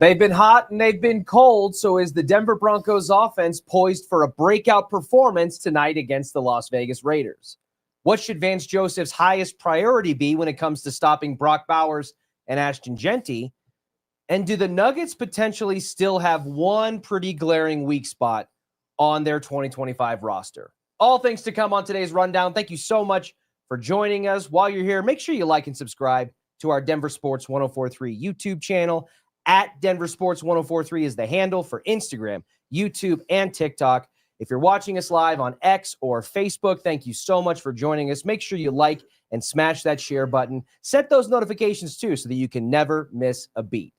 They've been hot and they've been cold, so is the Denver Broncos offense poised for a breakout performance tonight against the Las Vegas Raiders? What should Vance Joseph's highest priority be when it comes to stopping Brock Bowers and Ashton Jeanty? And do the Nuggets potentially still have one pretty glaring weak spot on their 2025 roster? All things to come on today's rundown. Thank you so much for joining us. While you're here, make sure you like and subscribe to our Denver Sports 1043 YouTube channel. At DenverSports 1043 is the handle for Instagram, YouTube, and TikTok. If you're watching us live on X or Facebook, thank you so much for joining us. Make sure you like and smash that share button. Set those notifications too so that you can never miss a beat.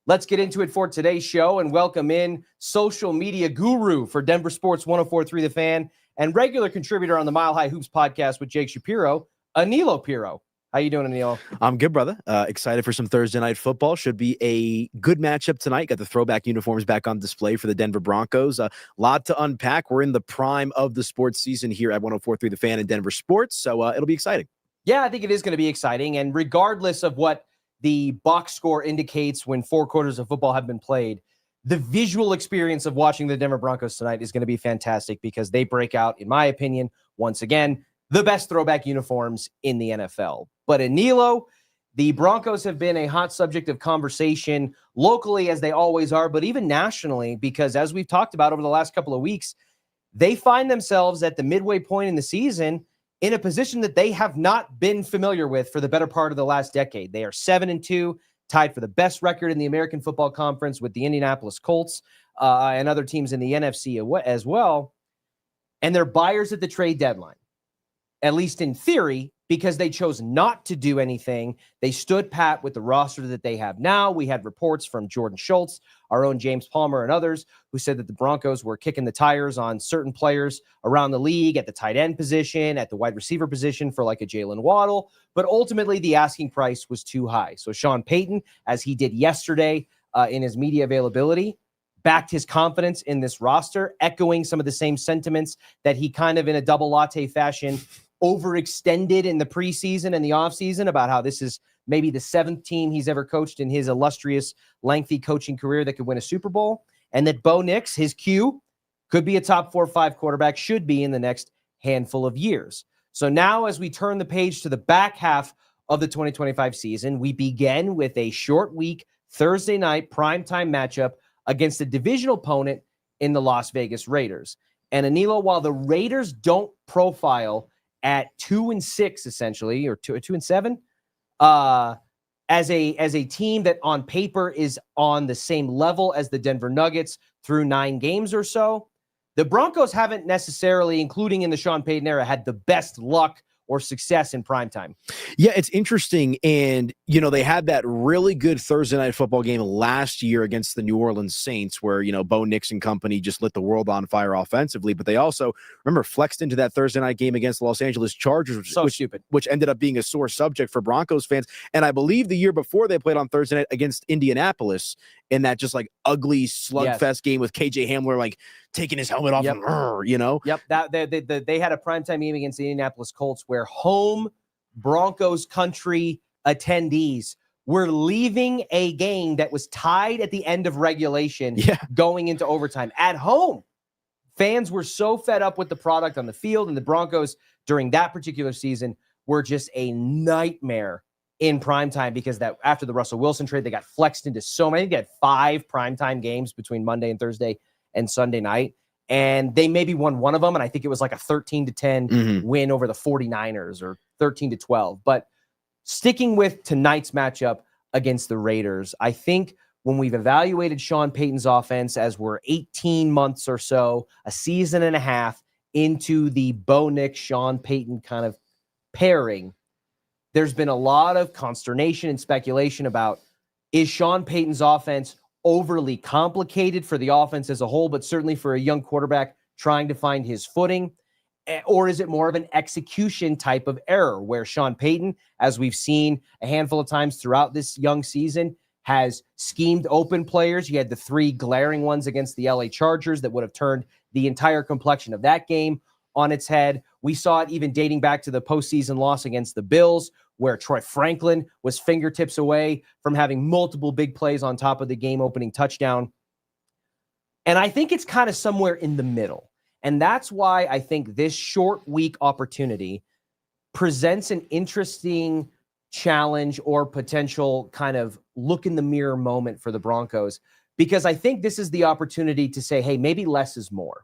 Let's get into it for today's show and welcome in social media guru for Denver Sports 1043 The Fan and regular contributor on the Mile High Hoops podcast with Jake Shapiro, Anilo Piro. How you doing, Anilo? I'm good, brother. Excited for some Thursday night football. Should be a good matchup tonight. Got the throwback uniforms back on display for the Denver Broncos. A lot to unpack. We're in the prime of the sports season here at 1043 The Fan and Denver Sports, so it'll be exciting. Yeah, I think it is going to be exciting, and regardless of what the box score indicates when 4 quarters of football have been played, the visual experience of watching the Denver Broncos tonight is going to be fantastic because they break out, in my opinion, once again, the best throwback uniforms in the NFL. But Anilo, the Broncos have been a hot subject of conversation locally, as they always are, but even nationally, because as we've talked about over the last couple of weeks, they find themselves at the midway point in the season in a position that they have not been familiar with for the better part of the last decade. They are 7-2, tied for the best record in the American Football Conference with the Indianapolis Colts and other teams in the NFC as well. And they're buyers at the trade deadline, at least in theory, because they chose not to do anything. They stood pat with the roster that they have now. We had reports from Jordan Schultz, our own James Palmer, and others who said that the Broncos were kicking the tires on certain players around the league at the tight end position, at the wide receiver position for like a Jalen Waddle. But ultimately, the asking price was too high. So Sean Payton, as he did yesterday in his media availability, backed his confidence in this roster, echoing some of the same sentiments that he kind of in a double latte fashion overextended in the preseason and the offseason about how this is maybe the 7th team he's ever coached in his illustrious, lengthy coaching career that could win a Super Bowl, and that Bo Nix, his Q, could be a top 4 or 5 quarterback, should be in the next handful of years. So now as we turn the page to the back half of the 2025 season, we begin with a short week, Thursday night primetime matchup against a divisional opponent in the Las Vegas Raiders. And Anilo, while the Raiders don't profile at 2-6 essentially, or 2-7, as a team that on paper is on the same level as the Denver Nuggets through 9 games or so, the Broncos haven't necessarily, including in the Sean Payton era, had the best luck or success in primetime. Yeah, it's interesting. And, you know, they had that really good Thursday night football game last year against the New Orleans Saints where, you know, Bo Nix and company just lit the world on fire offensively. But they also, remember, flexed into that Thursday night game against the Los Angeles Chargers, which ended up being a sore subject for Broncos fans. And I believe the year before they played on Thursday night against Indianapolis in that just like ugly slugfest game with KJ Hamler, like taking his helmet off and, you know? Yep. They had a primetime game against the Indianapolis Colts where home Broncos country attendees were leaving a game that was tied at the end of regulation going into overtime at home. Fans were so fed up with the product on the field, and the Broncos during that particular season were just a nightmare in primetime because that after the Russell Wilson trade, they got flexed into so many. They had 5 primetime games between Monday and Thursday and Sunday night. And they maybe won one of them. And I think it was like a 13-10 win over the 49ers or 13-12. But sticking with tonight's matchup against the Raiders, I think when we've evaluated Sean Payton's offense as we're 18 months or so, a season and a half into the Bo Nix, Sean Payton kind of pairing, there's been a lot of consternation and speculation about, is Sean Payton's offense overly complicated for the offense as a whole, but certainly for a young quarterback trying to find his footing? Or is it more of an execution type of error where Sean Payton, as we've seen a handful of times throughout this young season, has schemed open players? You had the 3 glaring ones against the LA Chargers that would have turned the entire complexion of that game on its head. We saw it even dating back to the postseason loss against the Bills, where Troy Franklin was fingertips away from having multiple big plays on top of the game-opening touchdown. And I think it's kind of somewhere in the middle. And that's why I think this short week opportunity presents an interesting challenge or potential kind of look in the mirror moment for the Broncos, because I think this is the opportunity to say, hey, maybe less is more.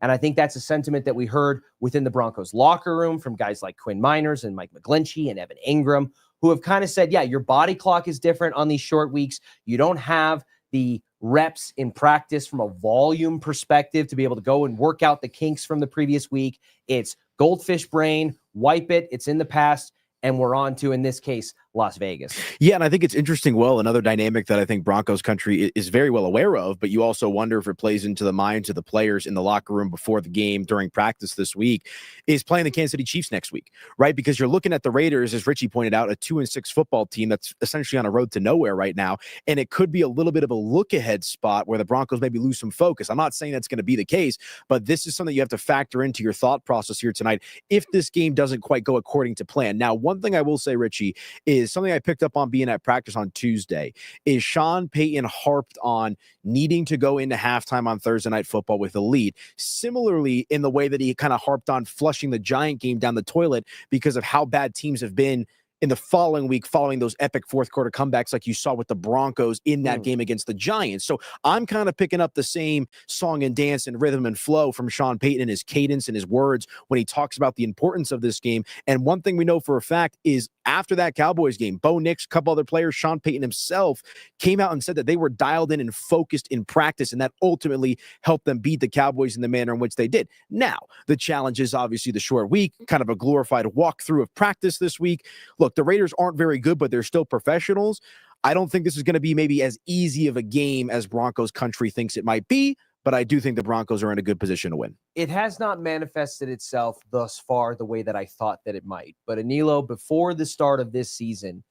And I think that's a sentiment that we heard within the Broncos locker room from guys like Quinn Miners and Mike McGlinchey and Evan Ingram, who have kind of said, yeah, your body clock is different on these short weeks. You don't have the reps in practice from a volume perspective to be able to go and work out the kinks from the previous week. It's goldfish brain, wipe it. It's in the past. And we're on to, in this case, Las Vegas. Yeah, and I think it's interesting. Well, another dynamic that I think Broncos country is very well aware of, but you also wonder if it plays into the minds of the players in the locker room before the game during practice this week, is playing the Kansas City Chiefs next week, right? Because you're looking at the Raiders, as Richie pointed out, a 2-6 football team that's essentially on a road to nowhere right now, and it could be a little bit of a look-ahead spot where the Broncos maybe lose some focus. I'm not saying that's going to be the case, but this is something you have to factor into your thought process here tonight if this game doesn't quite go according to plan. Now, one thing I will say, Richie, is something I picked up on being at practice on Tuesday, is Sean Payton harped on needing to go into halftime on Thursday Night Football with a lead. Similarly, in the way that he kind of harped on flushing the Giant game down the toilet because of how bad teams have been in the following week, following those epic fourth quarter comebacks like you saw with the Broncos in that game against the Giants. So I'm kind of picking up the same song and dance and rhythm and flow from Sean Payton and his cadence and his words when he talks about the importance of this game. And one thing we know for a fact is after that Cowboys game, Bo Nix, a couple other players, Sean Payton himself came out and said that they were dialed in and focused in practice, and that ultimately helped them beat the Cowboys in the manner in which they did. Now, the challenge is obviously the short week, kind of a glorified walkthrough of practice this week. Look, the Raiders aren't very good, but they're still professionals. I don't think this is going to be maybe as easy of a game as Broncos country thinks it might be, but I do think the Broncos are in a good position to win. It has not manifested itself thus far the way that I thought that it might. But Anilo, before the start of this season,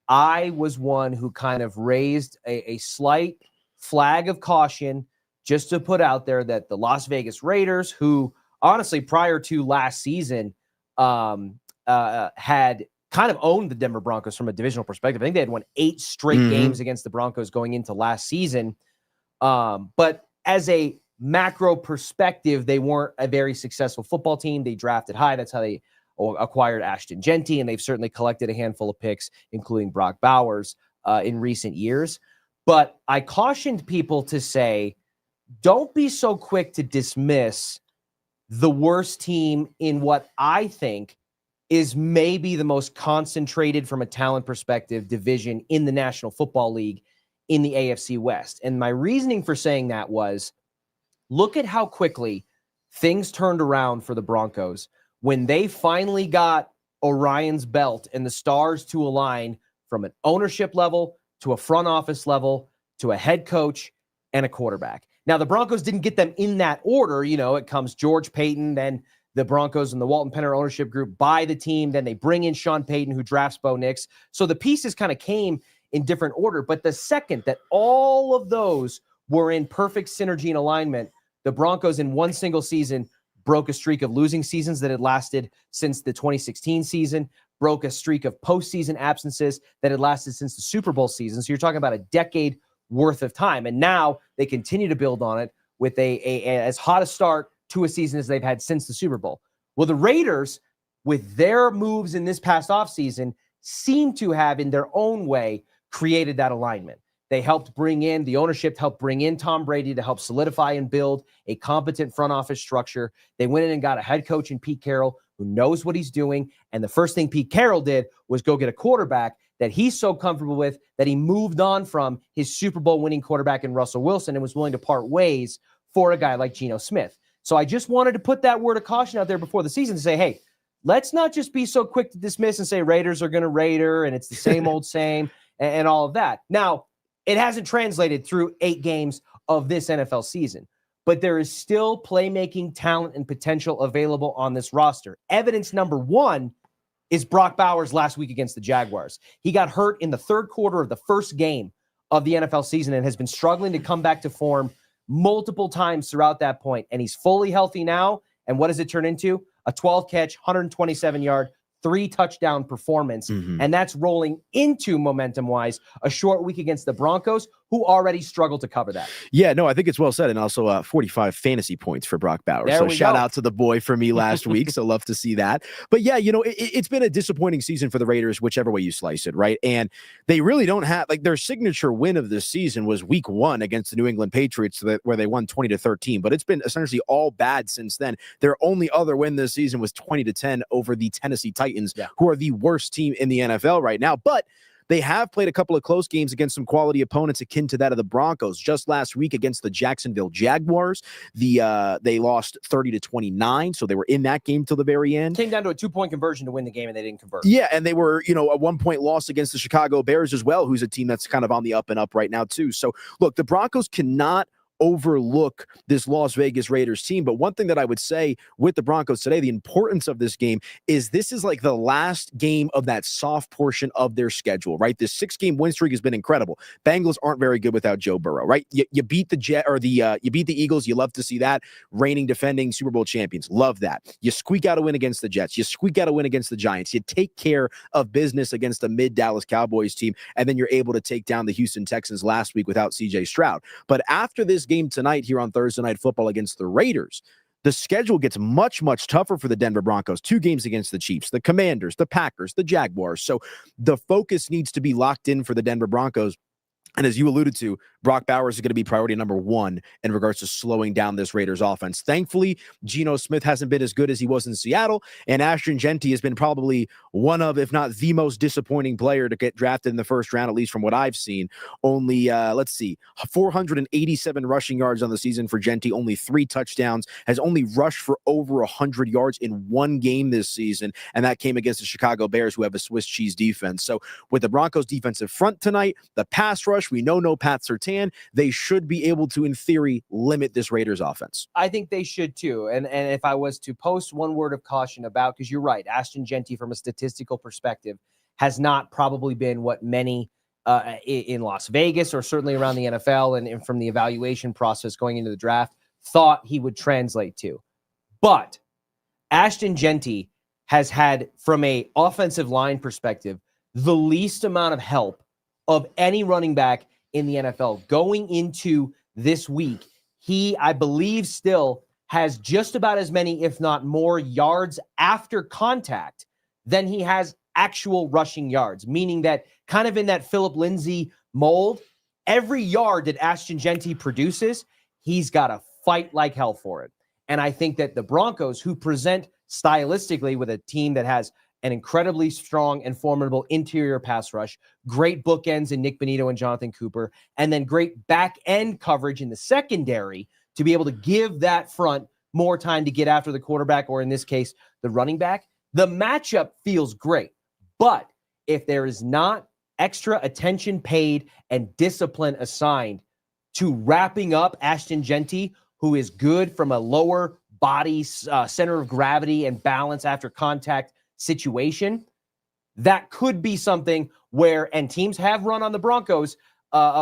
I was one who kind of raised a slight flag of caution just to put out there that the Las Vegas Raiders, who honestly prior to last season had kind of owned the Denver Broncos from a divisional perspective. I think they had won 8 straight games against the Broncos going into last season. But as a macro perspective, they weren't a very successful football team. They drafted high. That's how they acquired Ashton Jeanty, and they've certainly collected a handful of picks, including Brock Bowers, in recent years. But I cautioned people to say, don't be so quick to dismiss the worst team in what I think is maybe the most concentrated from a talent perspective division in the National Football League in the AFC West. And my reasoning for saying that was, look at how quickly things turned around for the Broncos when they finally got Orion's belt and the stars to align from an ownership level to a front office level to a head coach and a quarterback. Now, the Broncos didn't get them in that order. You know, it comes George Payton, then the Broncos and the Walton Penner ownership group buy the team. Then they bring in Sean Payton, who drafts Bo Nix. So the pieces kind of came in different order. But the second that all of those were in perfect synergy and alignment, the Broncos in one single season broke a streak of losing seasons that had lasted since the 2016 season, broke a streak of postseason absences that had lasted since the Super Bowl season. So you're talking about a decade worth of time. And now they continue to build on it with a as hot a start to a season as they've had since the Super Bowl. Well, the Raiders, with their moves in this past offseason, seem to have, in their own way, created that alignment. They helped bring in, the ownership helped bring in Tom Brady to help solidify and build a competent front office structure. They went in and got a head coach in Pete Carroll who knows what he's doing. And the first thing Pete Carroll did was go get a quarterback that he's so comfortable with that he moved on from his Super Bowl winning quarterback in Russell Wilson and was willing to part ways for a guy like Geno Smith. So I just wanted to put that word of caution out there before the season to say, hey, let's not just be so quick to dismiss and say Raiders are going to Raider and it's the same old same and all of that. Now, it hasn't translated through 8 games of this NFL season, but there is still playmaking talent and potential available on this roster. Evidence number 1 is Brock Bowers last week against the Jaguars. He got hurt in the third quarter of the first game of the NFL season and has been struggling to come back to form multiple times throughout that point. And he's fully healthy now. And what does it turn into? A 12-catch, 127-yard, 3-touchdown performance. And that's rolling into, momentum-wise, a short week against the Broncos, who already struggled to cover that. Yeah, no, I think it's well said. And also 45 fantasy points for Brock Bowers. There So we shout go. out to the boy for me last week. So love to see that. But yeah, it's been a disappointing season for the Raiders, whichever way you slice it, right? And they really don't have, like, their signature win of this season was week 1 against the New England Patriots, where they won 20-13. But it's been essentially all bad since then. Their only other win this season was 20-10 over the Tennessee Titans, who are the worst team in the NFL right now. But they have played a couple of close games against some quality opponents akin to that of the Broncos. Just last week against the Jacksonville Jaguars, they lost 30-29, so they were in that game till the very end. Came down to a 2-point conversion to win the game, and they didn't convert. Yeah, and they were, a 1-point loss against the Chicago Bears as well, who's a team that's kind of on the up and up right now too. So, look, the Broncos cannot overlook this Las Vegas Raiders team. But one thing that I would say with the Broncos today, the importance of this game is this is like the last game of that soft portion of their schedule, right? This 6-game win streak has been incredible. Bengals aren't very good without Joe Burrow, right? You beat the you beat the Eagles. You love to see that. Reigning, defending Super Bowl champions. Love that. You squeak out a win against the Jets. You squeak out a win against the Giants. You take care of business against the mid-Dallas Cowboys team, and then you're able to take down the Houston Texans last week without C.J. Stroud. But after this game tonight here on Thursday Night Football against the Raiders, the schedule gets much, much tougher for the Denver Broncos. 2 games against the Chiefs, the Commanders, the Packers, the Jaguars. So the focus needs to be locked in for the Denver Broncos. And as you alluded to, Brock Bowers is going to be priority number 1 in regards to slowing down this Raiders offense. Thankfully, Geno Smith hasn't been as good as he was in Seattle, and Ashton Jeanty has been probably one of, if not the most disappointing player to get drafted in the first round, at least from what I've seen. Only, 487 rushing yards on the season for Jeanty, only 3 touchdowns, has only rushed for over 100 yards in 1 game this season, and that came against the Chicago Bears, who have a Swiss cheese defense. So with the Broncos defensive front tonight, the pass rush, we know no Pat Surtain, they should be able to, in theory, limit this Raiders offense. I think they should too. And if I was to post one word of caution about, because you're right, Ashton Jeanty from a statistical perspective has not probably been what many in Las Vegas or certainly around the NFL and from the evaluation process going into the draft thought he would translate to. But Ashton Jeanty has had, from a offensive line perspective, the least amount of help of any running back in the NFL. Going into this week, he, I believe, still has just about as many, if not more, yards after contact than he has actual rushing yards, meaning that kind of in that Philip Lindsay mold, every yard that Ashton Jeanty produces, he's got to fight like hell for it. And I think that the Broncos, who present stylistically with a team that has an incredibly strong and formidable interior pass rush, great bookends in Nick Bonito and Jonathan Cooper, and then great back-end coverage in the secondary to be able to give that front more time to get after the quarterback, or in this case, the running back. The matchup feels great, but if there is not extra attention paid and discipline assigned to wrapping up Ashton Jeanty, who is good from a lower body center of gravity and balance after contact situation, that could be something where, and teams have run on the Broncos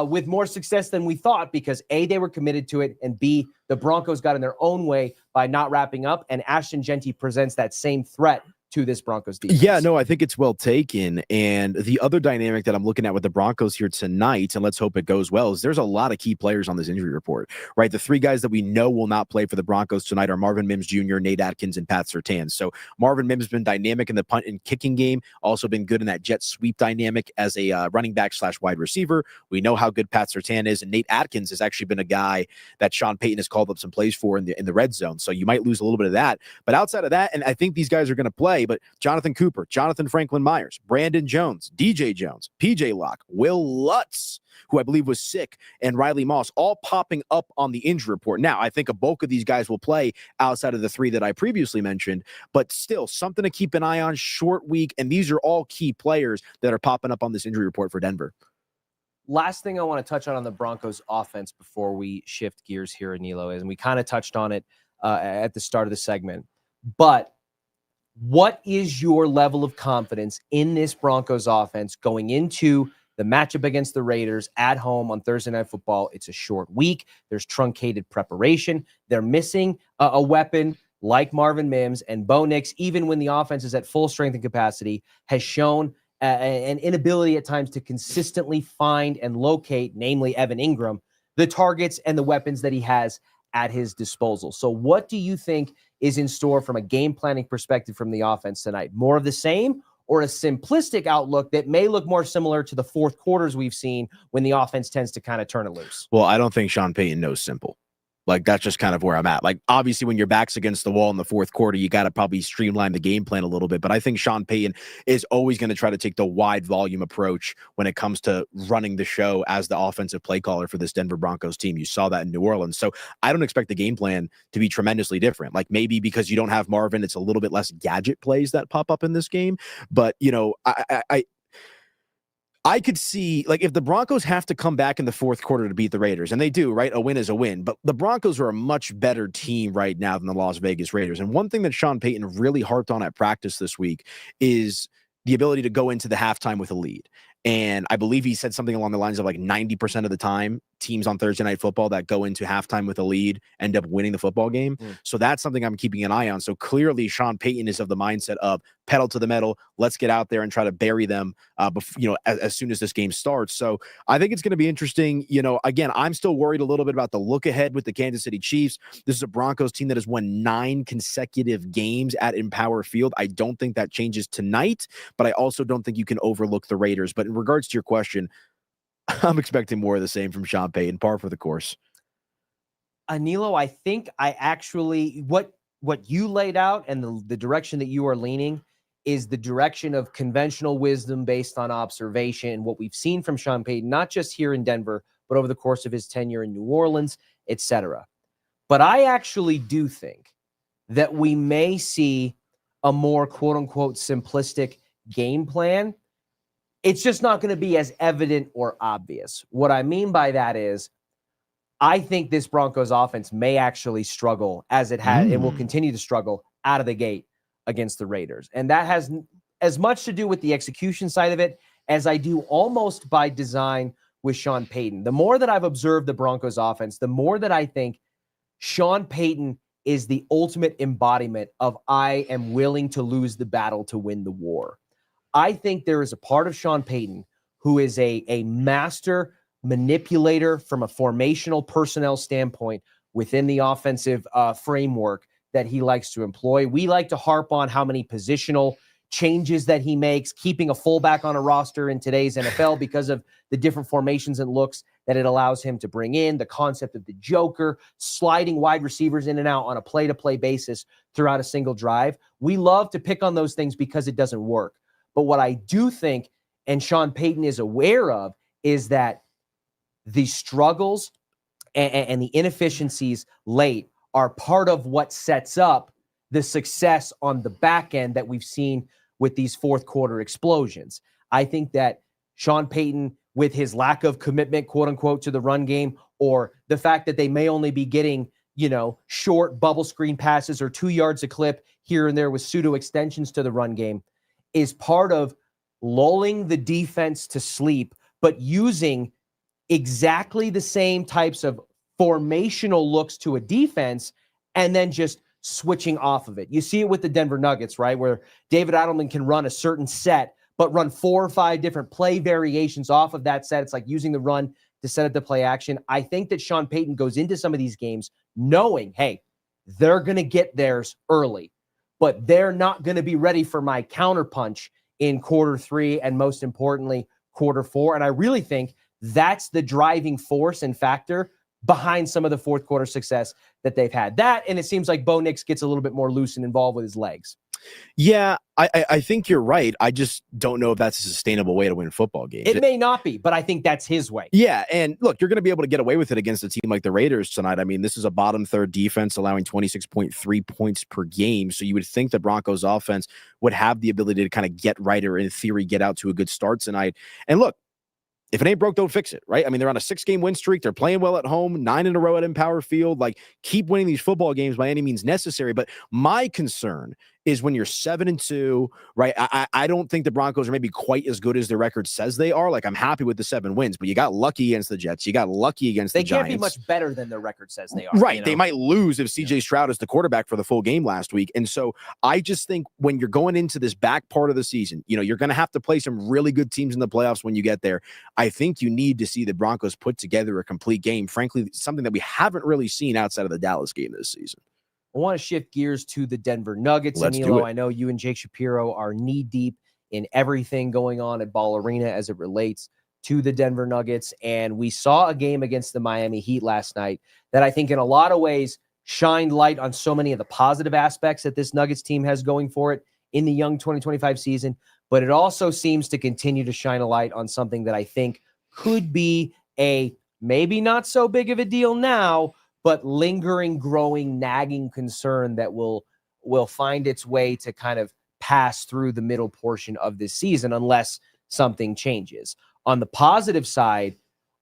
with more success than we thought, because A, they were committed to it, and B, the Broncos got in their own way by not wrapping up, and Ashton Jeanty presents that same threat to this Broncos defense. Yeah, no, I think it's well taken. And the other dynamic that I'm looking at with the Broncos here tonight, and let's hope it goes well, is there's a lot of key players on this injury report, right? The 3 guys that we know will not play for the Broncos tonight are Marvin Mims Jr., Nate Atkins, and Pat Surtain. So Marvin Mims has been dynamic in the punt and kicking game, also been good in that jet sweep dynamic as a running back / wide receiver. We know how good Pat Surtain is, and Nate Atkins has actually been a guy that Sean Payton has called up some plays for in the red zone. So you might lose a little bit of that. But outside of that, and I think these guys are going to play, but Jonathan Cooper, Jonathan Franklin Myers, Brandon Jones, DJ Jones, PJ Locke, Will Lutz, who I believe was sick, and Riley Moss, all popping up on the injury report. Now, I think a bulk of these guys will play outside of the 3 that I previously mentioned, but still something to keep an eye on. Short week, and these are all key players that are popping up on this injury report for Denver. Last thing I want to touch on the Broncos offense before we shift gears here, Anilo, is, and we kind of touched on it at the start of the segment, but what is your level of confidence in this Broncos offense going into the matchup against the Raiders at home on Thursday Night Football? It's a short week. There's truncated preparation. They're missing a weapon like Marvin Mims and Bo Nix, even when the offense is at full strength and capacity, has shown an inability at times to consistently find and locate, namely Evan Ingram, the targets and the weapons that he has at his disposal. So what do you think is in store from a game planning perspective from the offense tonight? More of the same, or a simplistic outlook that may look more similar to the fourth quarters we've seen when the offense tends to kind of turn it loose? Well, I don't think Sean Payton knows simple. Like, that's just kind of where I'm at. Like, obviously, when your back's against the wall in the fourth quarter, you got to probably streamline the game plan a little bit. But I think Sean Payton is always going to try to take the wide volume approach when it comes to running the show as the offensive play caller for this Denver Broncos team. You saw that in New Orleans. So I don't expect the game plan to be tremendously different. Like, maybe because you don't have Marvin, it's a little bit less gadget plays that pop up in this game. But, you know, I could see, like, if the Broncos have to come back in the fourth quarter to beat the Raiders, and they do, right? A win is a win. But the Broncos are a much better team right now than the Las Vegas Raiders. And one thing that Sean Payton really harped on at practice this week is the ability to go into the halftime with a lead. And I believe he said something along the lines of like 90% of the time, teams on Thursday Night Football that go into halftime with a lead end up winning the football game. So that's something I'm keeping an eye on. So clearly Sean Payton is of the mindset of pedal to the metal. Let's get out there and try to bury them, as soon as this game starts. So I think it's going to be interesting. You know, again, I'm still worried a little bit about the look ahead with the Kansas City Chiefs. This is a Broncos team that has won 9 consecutive games at Empower Field. I don't think that changes tonight, but I also don't think you can overlook the Raiders. But in regards to your question, I'm expecting more of the same from Sean Payton, par for the course. Anilo, I think I actually, what you laid out and the direction that you are leaning is the direction of conventional wisdom based on observation and what we've seen from Sean Payton, not just here in Denver, but over the course of his tenure in New Orleans, etc. But I actually do think that we may see a more quote-unquote simplistic game plan. It's just not going to be as evident or obvious. What I mean by that is I think this Broncos offense may actually struggle as it has and will continue to struggle out of the gate against the Raiders. And that has as much to do with the execution side of it as I do almost by design with Sean Payton. The more that I've observed the Broncos offense, the more that I think Sean Payton is the ultimate embodiment of I am willing to lose the battle to win the war. I think there is a part of Sean Payton who is a master manipulator from a formational personnel standpoint within the offensive framework that he likes to employ. We like to harp on how many positional changes that he makes, keeping a fullback on a roster in today's NFL because of the different formations and looks that it allows him to bring in, the concept of the joker, sliding wide receivers in and out on a play-to-play basis throughout a single drive. We love to pick on those things because it doesn't work. But what I do think, and Sean Payton is aware of, is that the struggles and the inefficiencies late are part of what sets up the success on the back end that we've seen with these fourth quarter explosions. I think that Sean Payton, with his lack of commitment, quote unquote, to the run game, or the fact that they may only be getting, short bubble screen passes or 2 yards a clip here and there with pseudo extensions to the run game, is part of lulling the defense to sleep, but using exactly the same types of formational looks to a defense and then just switching off of it. You see it with the Denver Nuggets, right? Where David Adelman can run a certain set, but run 4 or 5 different play variations off of that set. It's like using the run to set up the play action. I think that Sean Payton goes into some of these games knowing, hey, they're going to get theirs early, but they're not going to be ready for my counterpunch in quarter 3 and most importantly, quarter 4. And I really think that's the driving force and factor behind some of the fourth quarter success that they've had. That, and it seems like Bo Nix gets a little bit more loose and involved with his legs. Yeah, I think you're right. I just don't know if that's a sustainable way to win football games. It may not be, but I think that's his way. Yeah, and look, you're going to be able to get away with it against a team like the Raiders tonight. I mean, this is a bottom third defense allowing 26.3 points per game. So you would think the Broncos offense would have the ability to kind of get right, or in theory, get out to a good start tonight. And look, if it ain't broke, don't fix it, right? I mean, they're on a 6-game win streak. They're playing well at home, 9 in a row at Empower Field. Like, keep winning these football games by any means necessary. But my concern is when you're 7-2, right? I don't think the Broncos are maybe quite as good as their record says they are. Like, I'm happy with the 7 wins, but you got lucky against the Jets. You got lucky against the Giants. They can't be much better than their record says they are. Right. You know? They might lose if CJ Stroud is the quarterback for the full game last week. And so I just think when you're going into this back part of the season, you're going to have to play some really good teams in the playoffs when you get there. I think you need to see the Broncos put together a complete game. Frankly, something that we haven't really seen outside of the Dallas game this season. I want to shift gears to the Denver Nuggets. Let's Danilo, do it. I know you and Jake Shapiro are knee deep in everything going on at Ball Arena as it relates to the Denver Nuggets. And we saw a game against the Miami Heat last night that I think in a lot of ways shined light on so many of the positive aspects that this Nuggets team has going for it in the young 2025 season. But it also seems to continue to shine a light on something that I think could be a maybe not so big of a deal now, but lingering, growing, nagging concern that will find its way to kind of pass through the middle portion of this season unless something changes. On the positive side,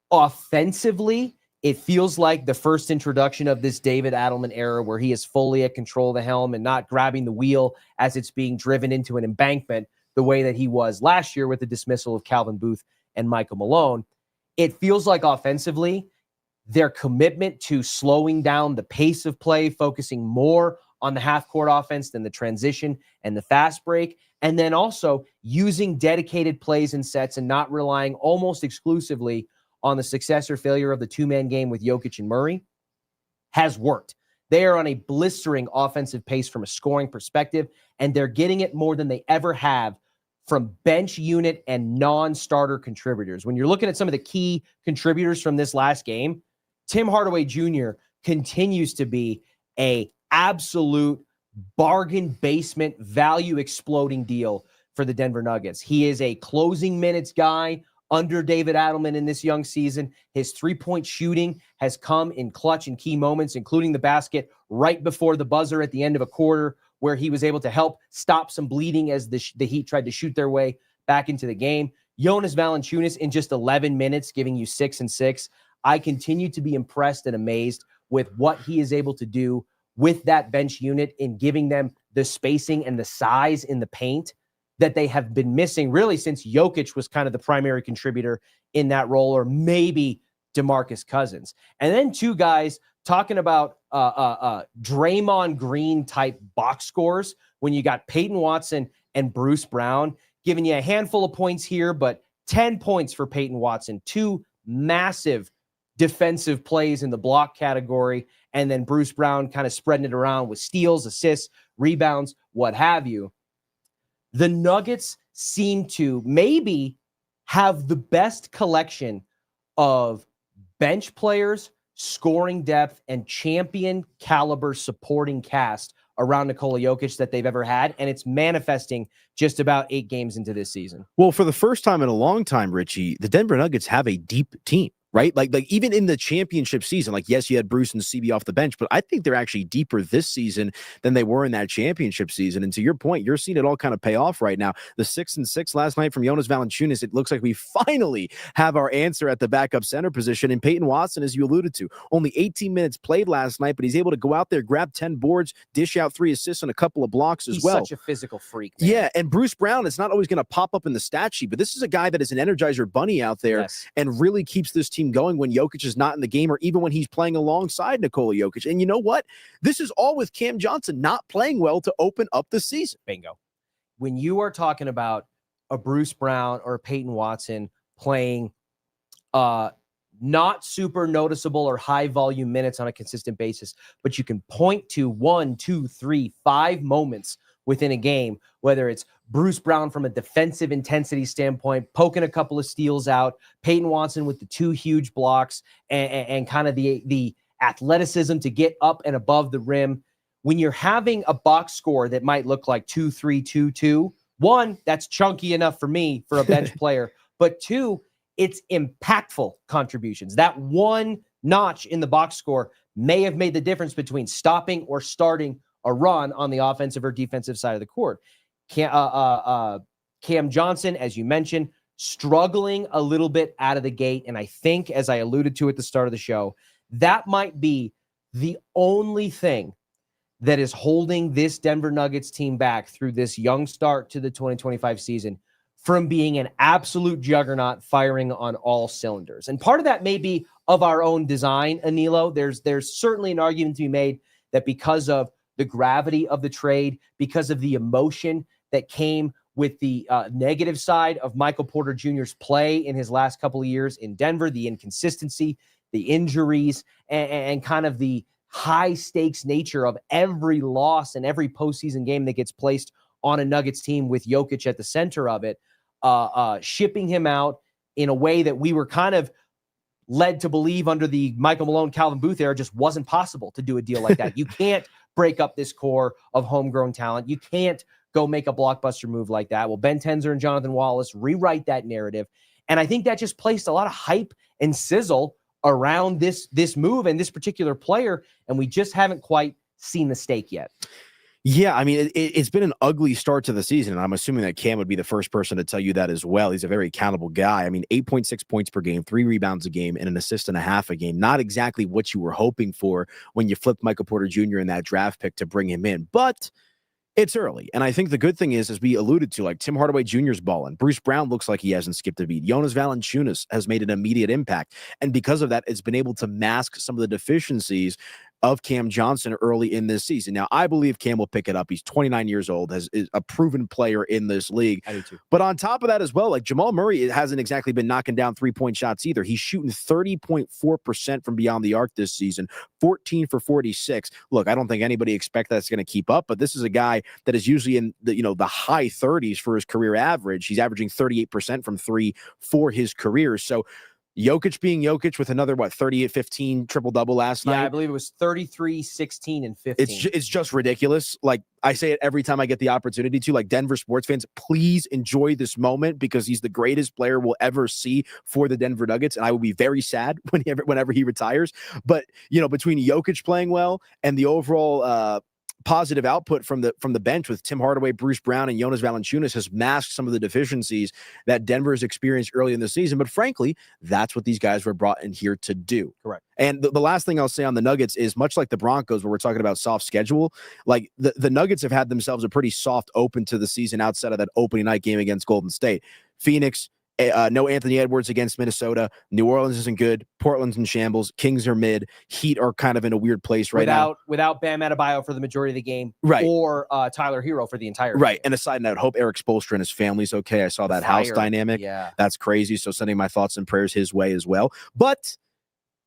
offensively, it feels like the first introduction of this David Adelman era where he is fully at control of the helm and not grabbing the wheel as it's being driven into an embankment the way that he was last year with the dismissal of Calvin Booth and Michael Malone. It feels like offensively, their commitment to slowing down the pace of play, focusing more on the half-court offense than the transition and the fast break, and then also using dedicated plays and sets and not relying almost exclusively on the success or failure of the two-man game with Jokic and Murray has worked. They are on a blistering offensive pace from a scoring perspective, and they're getting it more than they ever have from bench unit and non-starter contributors. When you're looking at some of the key contributors from this last game, Tim Hardaway Jr. continues to be a absolute bargain basement value exploding deal for the Denver Nuggets. He is a closing minutes guy under David Adelman in this young season. His three-point shooting has come in clutch and key moments, including the basket right before the buzzer at the end of a quarter where he was able to help stop some bleeding as the Heat tried to shoot their way back into the game. Jonas Valanciunas in just 11 minutes, giving you 6 and 6. I continue to be impressed and amazed with what he is able to do with that bench unit in giving them the spacing and the size in the paint that they have been missing really since Jokic was kind of the primary contributor in that role, or maybe DeMarcus Cousins. And then two guys talking about Draymond Green type box scores when you got Peyton Watson and Bruce Brown giving you a handful of points here, but 10 points for Peyton Watson, 2 massive defensive plays in the block category, and then Bruce Brown kind of spreading it around with steals, assists, rebounds, what have you. The Nuggets seem to maybe have the best collection of bench players, scoring depth, and champion caliber supporting cast around Nikola Jokic that they've ever had, and it's manifesting just about 8 games into this season. Well, for the first time in a long time, Richie, the Denver Nuggets have a deep team. Right? Like even in the championship season, like, yes, you had Bruce and CB off the bench, but I think they're actually deeper this season than they were in that championship season. And to your point, you're seeing it all kind of pay off right now. The 6 and 6 last night from Jonas Valanciunas, it looks like we finally have our answer at the backup center position. And Peyton Watson, as you alluded to, only 18 minutes played last night, but he's able to go out there, grab 10 boards, dish out 3 assists and a couple of blocks as well. He's such a physical freak, man. Yeah, and Bruce Brown is not always going to pop up in the stat sheet, but this is a guy that is an Energizer bunny out there and really keeps this team going when Jokic is not in the game, or even when he's playing alongside Nikola Jokic. And you know what? This is all with Cam Johnson not playing well to open up the season. Bingo. When you are talking about a Bruce Brown or a Peyton Watson playing not super noticeable or high volume minutes on a consistent basis, but you can point to 1, 2, 3, 5 moments within a game, whether it's Bruce Brown from a defensive intensity standpoint, poking a couple of steals out, Peyton Watson with the 2 huge blocks and kind of the athleticism to get up and above the rim. When you're having a box score that might look like 2-3-2-2, 1, that's chunky enough for me for a bench player, but 2, it's impactful contributions. That 1 notch in the box score may have made the difference between stopping or starting a run on the offensive or defensive side of the court. Cam Johnson, as you mentioned, struggling a little bit out of the gate. And I think, as I alluded to at the start of the show, that might be the only thing that is holding this Denver Nuggets team back through this young start to the 2025 season from being an absolute juggernaut firing on all cylinders. And part of that may be of our own design, Anilo. There's certainly an argument to be made that because of the gravity of the trade, because of the emotion that came with the negative side of Michael Porter Jr.'s play in his last couple of years in Denver, the inconsistency, the injuries, and kind of the high stakes nature of every loss and every postseason game that gets placed on a Nuggets team with Jokic at the center of it, shipping him out in a way that we were kind of led to believe under the Michael Malone, Calvin Booth era just wasn't possible to do a deal like that. You can't break up this core of homegrown talent. You can't go make a blockbuster move like that. Well, Ben Tenzer and Jonathan Wallace rewrite that narrative. And I think that just placed a lot of hype and sizzle around this move and this particular player. And we just haven't quite seen the stake yet. Yeah, I mean, it's been an ugly start to the season, and I'm assuming that Cam would be the first person to tell you that as well. He's a very accountable guy. I mean, 8.6 points per game, 3 rebounds a game, and an assist and a half a game. Not exactly what you were hoping for when you flipped Michael Porter Jr. in that draft pick to bring him in, but it's early. And I think the good thing is, as we alluded to, like Tim Hardaway Jr.'s balling. Bruce Brown looks like he hasn't skipped a beat. Jonas Valanciunas has made an immediate impact. And because of that, it's been able to mask some of the deficiencies of Cam Johnson early in this season. Now, I believe Cam will pick it up. He's 29 years old, is a proven player in this league. I do too. But on top of that as well, like Jamal Murray hasn't exactly been knocking down 3-point shots either. He's shooting 30.4% from beyond the arc this season, 14 for 46. Look, I don't think anybody expects that's going to keep up, but this is a guy that is usually in the high 30s for his career average. He's averaging 38% from 3 for his career. So Jokic being Jokic with another, 38-15 triple-double last night? Yeah, I believe it was 33, 16, and 15. It's just ridiculous. Like, I say it every time I get the opportunity to. Like, Denver sports fans, please enjoy this moment because he's the greatest player we'll ever see for the Denver Nuggets, and I will be very sad whenever he retires. But, between Jokic playing well and the overall positive output from the bench with Tim Hardaway, Bruce Brown, and Jonas Valanciunas has masked some of the deficiencies that Denver has experienced early in the season. But frankly, that's what these guys were brought in here to do. Correct. And the last thing I'll say on the Nuggets is, much like the Broncos, where we're talking about soft schedule, like the Nuggets have had themselves a pretty soft open to the season outside of that opening night game against Golden State. Phoenix, no Anthony Edwards against Minnesota. New Orleans isn't good. Portland's in shambles. Kings are mid. Heat are kind of in a weird place now. Without Bam Adebayo for the majority of the game, right? Or Tyler Hero for the entire right. game. And a side note, hope Eric Spoelstra and his family's okay. I saw that house dynamic. Yeah, that's crazy. So sending my thoughts and prayers his way as well. But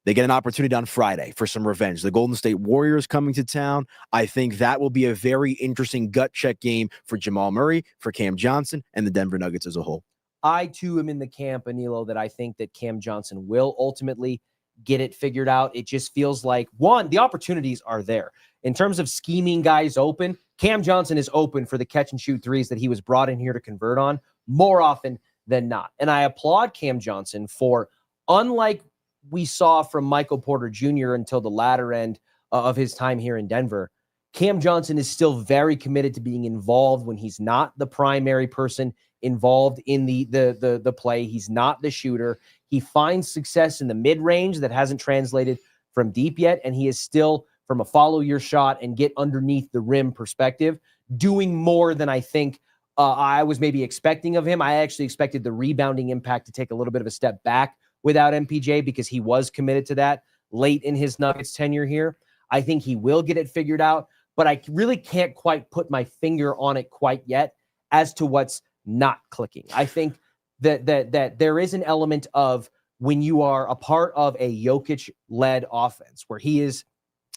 they get an opportunity on Friday for some revenge. The Golden State Warriors coming to town. I think that will be a very interesting gut check game for Jamal Murray, for Cam Johnson, and the Denver Nuggets as a whole. I, too, am in the camp, Anilo, that I think that Cam Johnson will ultimately get it figured out. It just feels like, one, the opportunities are there. In terms of scheming guys open, Cam Johnson is open for the catch-and-shoot threes that he was brought in here to convert on more often than not. And I applaud Cam Johnson for, unlike we saw from Michael Porter Jr. until the latter end of his time here in Denver, Cam Johnson is still very committed to being involved when he's not the primary person involved in the play. He's not the shooter. He finds success in the mid-range that hasn't translated from deep yet, and he is still, from a follow your shot and get underneath the rim perspective, doing more than I think I was maybe expecting of him. I actually expected the rebounding impact to take a little bit of a step back without MPJ because he was committed to that late in his Nuggets tenure here. I think he will get it figured out, but I really can't quite put my finger on it quite yet as to what's not clicking. I think that there is an element of, when you are a part of a Jokic-led offense where he is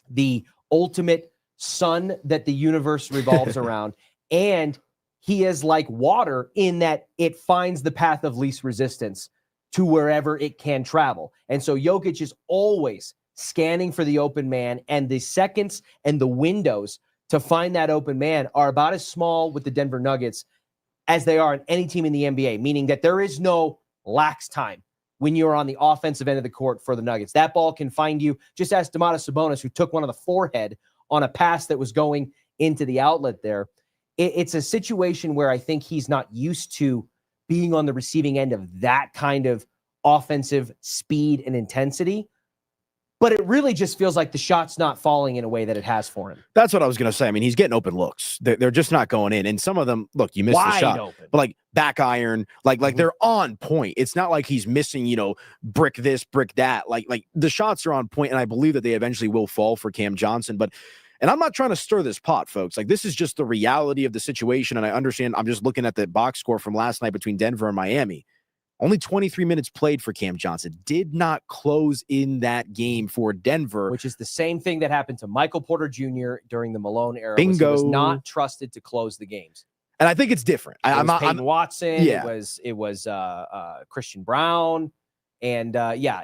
the ultimate sun that the universe revolves around, and he is like water in that it finds the path of least resistance to wherever it can travel. And so Jokic is always scanning for the open man, and the seconds and the windows to find that open man are about as small with the Denver Nuggets as they are in any team in the NBA, meaning that there is no lax time when you're on the offensive end of the court for the Nuggets. That ball can find you. Just ask Domantas Sabonis, who took one on the forehead on a pass that was going into the outlet there. It's a situation where I think he's not used to being on the receiving end of that kind of offensive speed and intensity. but it really just feels like the shot's not falling in a way that it has for him. That's what I was going to say. I mean, he's getting open looks. They're just not going in. And some of them, look, you missed the shot, open. but like back iron, like they're on point. It's not like he's missing, brick this, brick that. Like the shots are on point, and I believe that they eventually will fall for Cam Johnson. And I'm not trying to stir this pot, folks. Like, this is just the reality of the situation. And I understand, I'm just looking at the box score from last night between Denver and Miami. Only 23 minutes played for Cam Johnson. Did not close in that game for Denver. Which is the same thing that happened to Michael Porter Jr. during the Malone era. Bingo. He was not trusted to close the games. And I think it's different. It was Payton Watson. Yeah. It was Christian Brown. And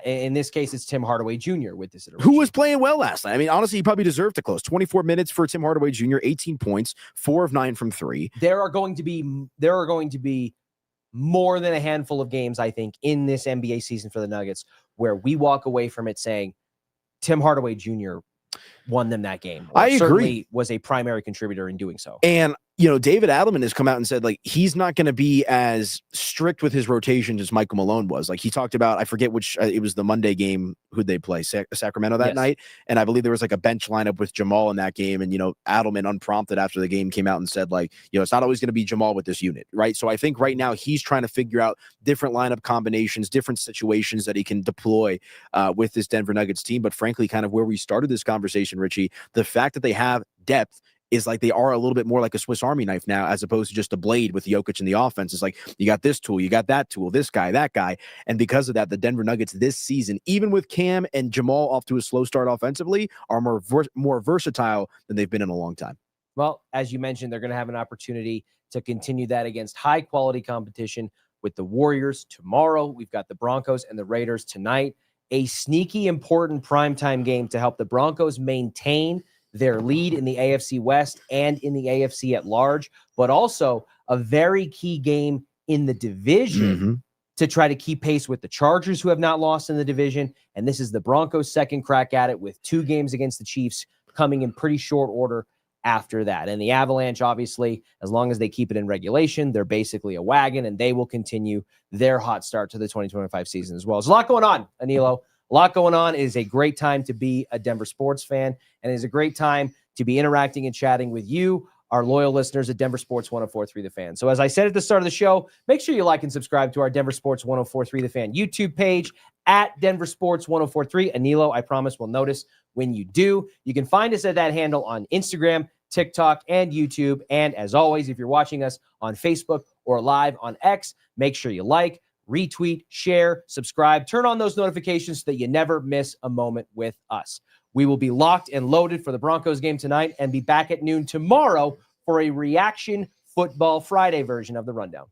in this case, it's Tim Hardaway Jr. with this iteration. Who was playing well last night? I mean, honestly, he probably deserved to close. 24 minutes for Tim Hardaway Jr., 18 points, 4 of 9 from 3. There are going to be more than a handful of games, I think, in this NBA season for the Nuggets where we walk away from it saying Tim Hardaway Jr. won them that game. I agree. Certainly was a primary contributor in doing so. And David Adelman has come out and said, like, he's not going to be as strict with his rotations as Michael Malone was. Like, he talked about, I forget which, it was the Monday game, who'd they play? Sacramento that night. And I believe there was like a bench lineup with Jamal in that game. And, Adelman, unprompted after the game, came out and said, like, it's not always going to be Jamal with this unit, right? So I think right now he's trying to figure out different lineup combinations, different situations that he can deploy with this Denver Nuggets team. But frankly, kind of where we started this conversation, Richie, the fact that they have depth is like they are a little bit more like a Swiss Army knife now, as opposed to just a blade with Jokic in the offense. It's like, you got this tool, you got that tool, this guy, that guy. And because of that, the Denver Nuggets this season, even with Cam and Jamal off to a slow start offensively, are more versatile than they've been in a long time. Well, as you mentioned, they're going to have an opportunity to continue that against high quality competition with the Warriors tomorrow. We've got the Broncos and the Raiders tonight. A sneaky important primetime game to help the Broncos maintain their lead in the AFC West and in the AFC at large, but also a very key game in the division to try to keep pace with the Chargers, who have not lost in the division. And this is the Broncos' second crack at it, with 2 games against the Chiefs coming in pretty short order after that. And the Avalanche, obviously, as long as they keep it in regulation, they're basically a wagon, and they will continue their hot start to the 2025 season as well. There's a lot going on, Anilo. A lot going on. It is a great time to be a Denver sports fan, and it is a great time to be interacting and chatting with you, our loyal listeners at Denver Sports 104.3 The Fan. So as I said at the start of the show, make sure you like and subscribe to our Denver Sports 104.3 The Fan YouTube page at Denver Sports 104.3. Anilo, I promise, will notice when you do. You can find us at that handle on Instagram, TikTok, and YouTube. And as always, if you're watching us on Facebook or live on X, make sure you like, retweet, share, subscribe, turn on those notifications so that you never miss a moment with us. We will be locked and loaded for the Broncos game tonight and be back at noon tomorrow for a Reaction Football Friday version of the Rundown.